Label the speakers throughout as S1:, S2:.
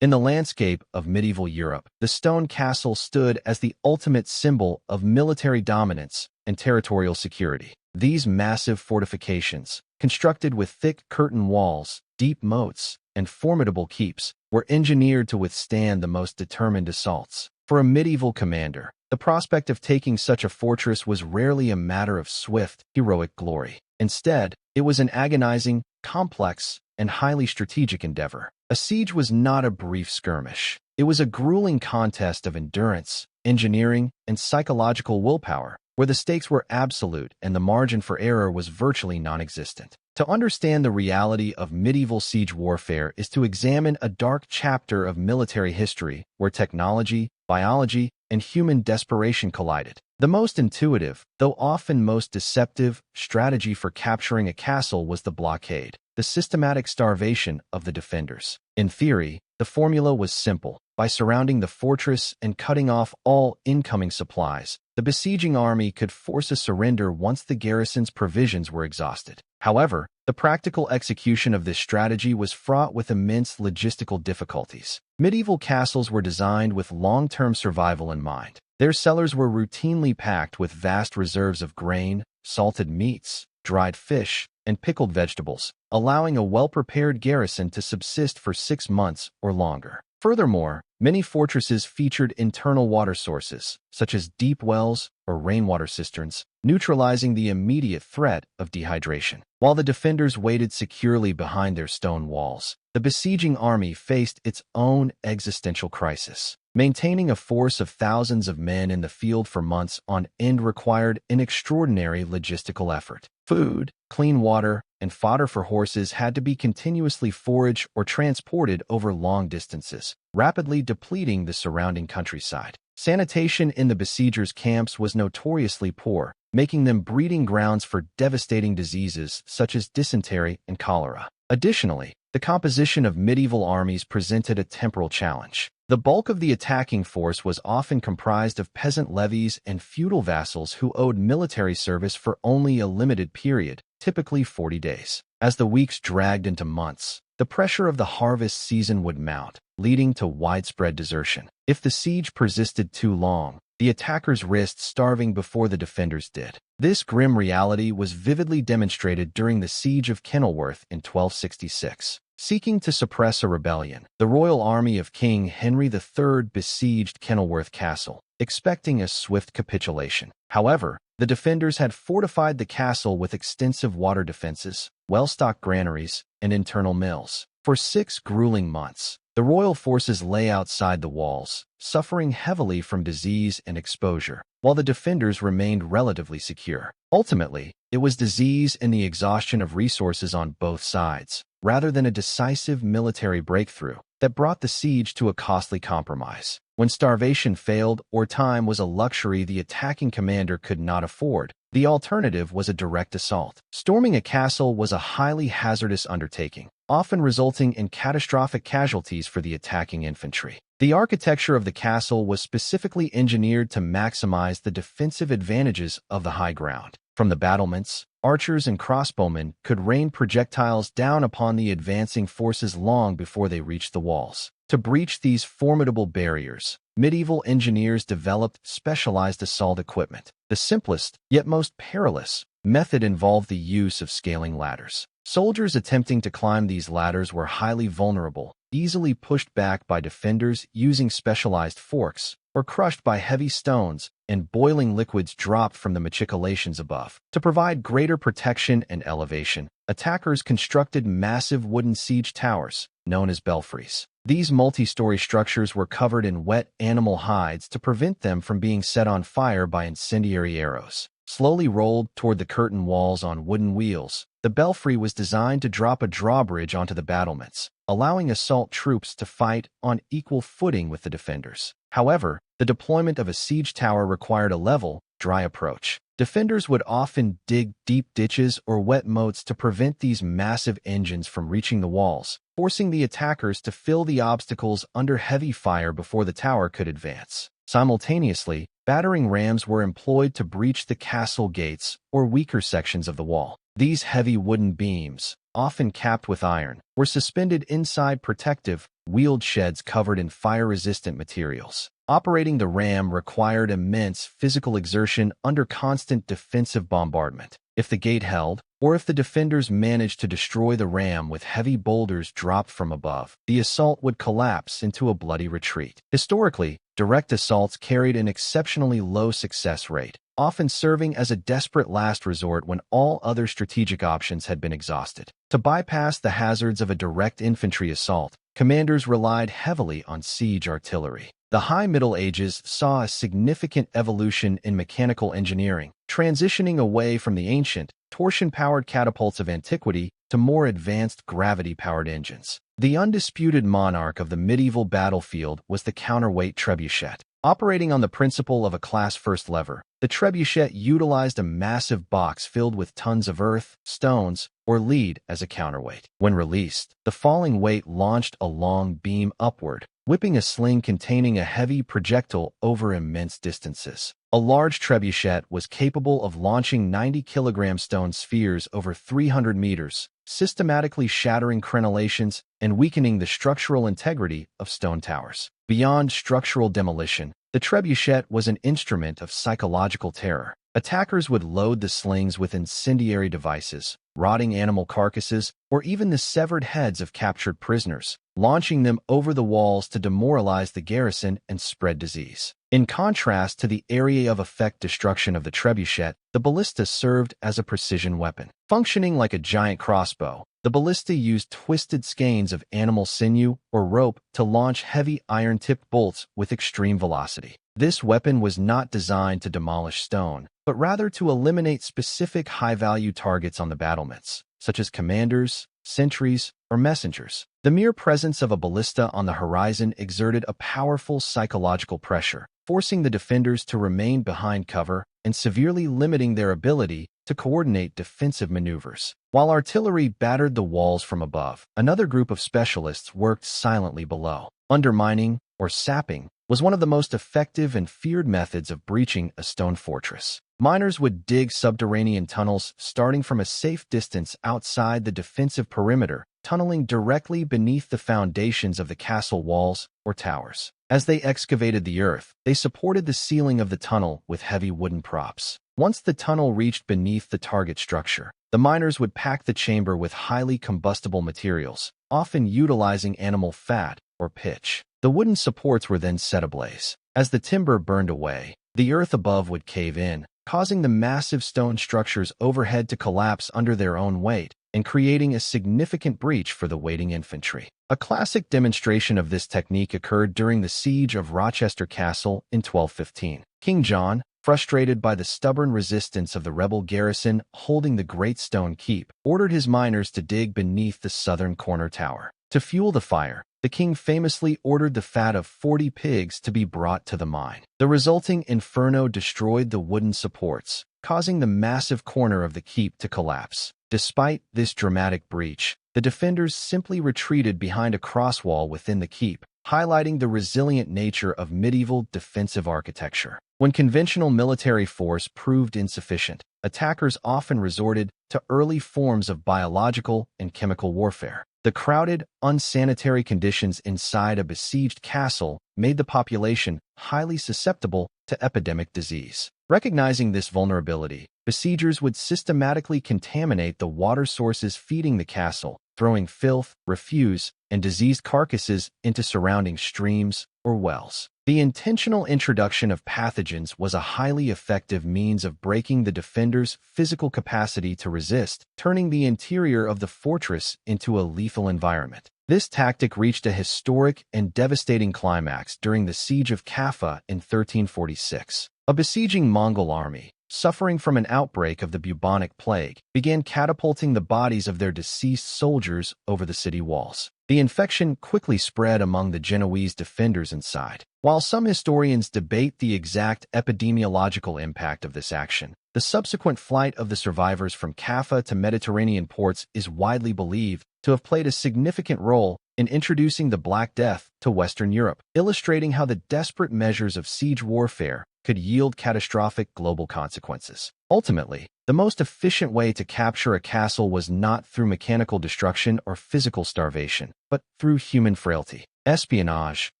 S1: In the landscape of medieval Europe, the stone castle stood as the ultimate symbol of military dominance and territorial security. These massive fortifications, constructed with thick curtain walls, deep moats, and formidable keeps, were engineered to withstand the most determined assaults. For a medieval commander, the prospect of taking such a fortress was rarely a matter of swift, heroic glory. Instead, it was an agonizing, complex, and highly strategic endeavor. A siege was not a brief skirmish. It was a grueling contest of endurance, engineering, and psychological willpower, where the stakes were absolute and the margin for error was virtually non-existent. To understand the reality of medieval siege warfare is to examine a dark chapter of military history where technology, biology, and human desperation collided. The most intuitive, though often most deceptive, strategy for capturing a castle was the blockade, the systematic starvation of the defenders. In theory, the formula was simple. By surrounding the fortress and cutting off all incoming supplies, the besieging army could force a surrender once the garrison's provisions were exhausted. However, the practical execution of this strategy was fraught with immense logistical difficulties. Medieval castles were designed with long-term survival in mind. Their cellars were routinely packed with vast reserves of grain, salted meats, dried fish, and pickled vegetables, allowing a well-prepared garrison to subsist for 6 months or longer. Furthermore, many fortresses featured internal water sources, such as deep wells or rainwater cisterns, neutralizing the immediate threat of dehydration. While the defenders waited securely behind their stone walls, the besieging army faced its own existential crisis. Maintaining a force of thousands of men in the field for months on end required an extraordinary logistical effort. Food, clean water, and fodder for horses had to be continuously foraged or transported over long distances, rapidly depleting the surrounding countryside. Sanitation in the besiegers' camps was notoriously poor, making them breeding grounds for devastating diseases such as dysentery and cholera. Additionally, the composition of medieval armies presented a temporal challenge. The bulk of the attacking force was often comprised of peasant levies and feudal vassals who owed military service for only a limited period, typically 40 days. As the weeks dragged into months, the pressure of the harvest season would mount, leading to widespread desertion. If the siege persisted too long, the attackers risked starving before the defenders did. This grim reality was vividly demonstrated during the Siege of Kenilworth in 1266. Seeking to suppress a rebellion, the royal army of King Henry III besieged Kenilworth Castle, expecting a swift capitulation. However, the defenders had fortified the castle with extensive water defenses, well-stocked granaries, and internal mills. For 6 grueling months, the royal forces lay outside the walls, suffering heavily from disease and exposure, while the defenders remained relatively secure. Ultimately, it was disease and the exhaustion of resources on both sides, rather than a decisive military breakthrough, that brought the siege to a costly compromise. When starvation failed or time was a luxury the attacking commander could not afford, the alternative was a direct assault. Storming a castle was a highly hazardous undertaking, often resulting in catastrophic casualties for the attacking infantry. The architecture of the castle was specifically engineered to maximize the defensive advantages of the high ground. From the battlements, archers and crossbowmen could rain projectiles down upon the advancing forces long before they reached the walls. To breach these formidable barriers, medieval engineers developed specialized assault equipment. The simplest, yet most perilous, method involved the use of scaling ladders. Soldiers attempting to climb these ladders were highly vulnerable, easily pushed back by defenders using specialized forks, or crushed by heavy stones and boiling liquids dropped from the machicolations above. To provide greater protection and elevation, attackers constructed massive wooden siege towers, known as belfries. These multi-story structures were covered in wet animal hides to prevent them from being set on fire by incendiary arrows. Slowly rolled toward the curtain walls on wooden wheels, the belfry was designed to drop a drawbridge onto the battlements, allowing assault troops to fight on equal footing with the defenders. However, the deployment of a siege tower required a level, dry approach. Defenders would often dig deep ditches or wet moats to prevent these massive engines from reaching the walls, forcing the attackers to fill the obstacles under heavy fire before the tower could advance. Simultaneously, battering rams were employed to breach the castle gates or weaker sections of the wall. These heavy wooden beams, often capped with iron, were suspended inside protective, wheeled sheds covered in fire-resistant materials. Operating the ram required immense physical exertion under constant defensive bombardment. If the gate held, or if the defenders managed to destroy the ram with heavy boulders dropped from above, the assault would collapse into a bloody retreat. Historically, direct assaults carried an exceptionally low success rate, often serving as a desperate last resort when all other strategic options had been exhausted. To bypass the hazards of a direct infantry assault, commanders relied heavily on siege artillery. The High Middle Ages saw a significant evolution in mechanical engineering, transitioning away from the ancient, torsion-powered catapults of antiquity to more advanced gravity-powered engines. The undisputed monarch of the medieval battlefield was the counterweight trebuchet. Operating on the principle of a class-first lever, the trebuchet utilized a massive box filled with tons of earth, stones, or lead as a counterweight. When released, the falling weight launched a long beam upward, whipping a sling containing a heavy projectile over immense distances. A large trebuchet was capable of launching 90-kilogram stone spheres over 300 meters, systematically shattering crenellations and weakening the structural integrity of stone towers. Beyond structural demolition, the trebuchet was an instrument of psychological terror. Attackers would load the slings with incendiary devices, rotting animal carcasses, or even the severed heads of captured prisoners, launching them over the walls to demoralize the garrison and spread disease. In contrast to the area of effect destruction of the trebuchet, the ballista served as a precision weapon. Functioning like a giant crossbow, the ballista used twisted skeins of animal sinew or rope to launch heavy iron-tipped bolts with extreme velocity. This weapon was not designed to demolish stone, but rather to eliminate specific high-value targets on the battlements, such as commanders, sentries, or messengers. The mere presence of a ballista on the horizon exerted a powerful psychological pressure, forcing the defenders to remain behind cover and severely limiting their ability to coordinate defensive maneuvers. While artillery battered the walls from above, another group of specialists worked silently below. Undermining, or sapping, was one of the most effective and feared methods of breaching a stone fortress. Miners would dig subterranean tunnels starting from a safe distance outside the defensive perimeter, tunneling directly beneath the foundations of the castle walls or towers. As they excavated the earth, they supported the ceiling of the tunnel with heavy wooden props. Once the tunnel reached beneath the target structure, the miners would pack the chamber with highly combustible materials, often utilizing animal fat or pitch. The wooden supports were then set ablaze. As the timber burned away, the earth above would cave in, causing the massive stone structures overhead to collapse under their own weight and creating a significant breach for the waiting infantry. A classic demonstration of this technique occurred during the siege of Rochester Castle in 1215. King John, frustrated by the stubborn resistance of the rebel garrison holding the Great Stone Keep, ordered his miners to dig beneath the southern corner tower. To fuel the fire, the king famously ordered the fat of 40 pigs to be brought to the mine. The resulting inferno destroyed the wooden supports, causing the massive corner of the keep to collapse. Despite this dramatic breach, the defenders simply retreated behind a crosswall within the keep, highlighting the resilient nature of medieval defensive architecture. When conventional military force proved insufficient, attackers often resorted to early forms of biological and chemical warfare. The crowded, unsanitary conditions inside a besieged castle made the population highly susceptible to epidemic disease. Recognizing this vulnerability, besiegers would systematically contaminate the water sources feeding the castle, throwing filth, refuse, and diseased carcasses into surrounding streams or wells. The intentional introduction of pathogens was a highly effective means of breaking the defenders' physical capacity to resist, turning the interior of the fortress into a lethal environment. This tactic reached a historic and devastating climax during the Siege of Kaffa in 1346. A besieging Mongol army, suffering from an outbreak of the bubonic plague, began catapulting the bodies of their deceased soldiers over the city walls. The infection quickly spread among the Genoese defenders inside. While some historians debate the exact epidemiological impact of this action, the subsequent flight of the survivors from Kaffa to Mediterranean ports is widely believed to have played a significant role in introducing the Black Death to Western Europe, illustrating how the desperate measures of siege warfare could yield catastrophic global consequences. Ultimately, the most efficient way to capture a castle was not through mechanical destruction or physical starvation, but through human frailty. Espionage,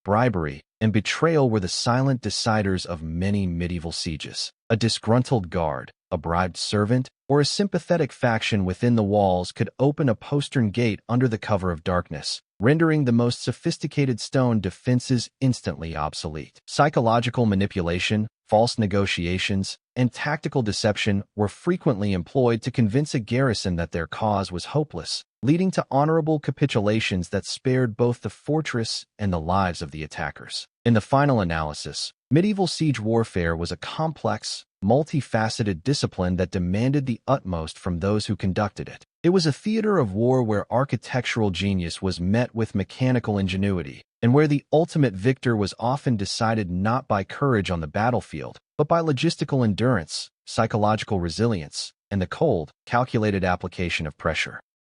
S1: bribery, and betrayal were the silent deciders of many medieval sieges. A disgruntled guard, a bribed servant, or a sympathetic faction within the walls could open a postern gate under the cover of darkness, rendering the most sophisticated stone defenses instantly obsolete. Psychological manipulation, false negotiations, and tactical deception were frequently employed to convince a garrison that their cause was hopeless, leading to honorable capitulations that spared both the fortress and the lives of the attackers. In the final analysis, medieval siege warfare was a complex, multifaceted discipline that demanded the utmost from those who conducted it. It was a theater of war where architectural genius was met with mechanical ingenuity, and where the ultimate victor was often decided not by courage on the battlefield, but by logistical endurance, psychological resilience, and the cold, calculated application of pressure.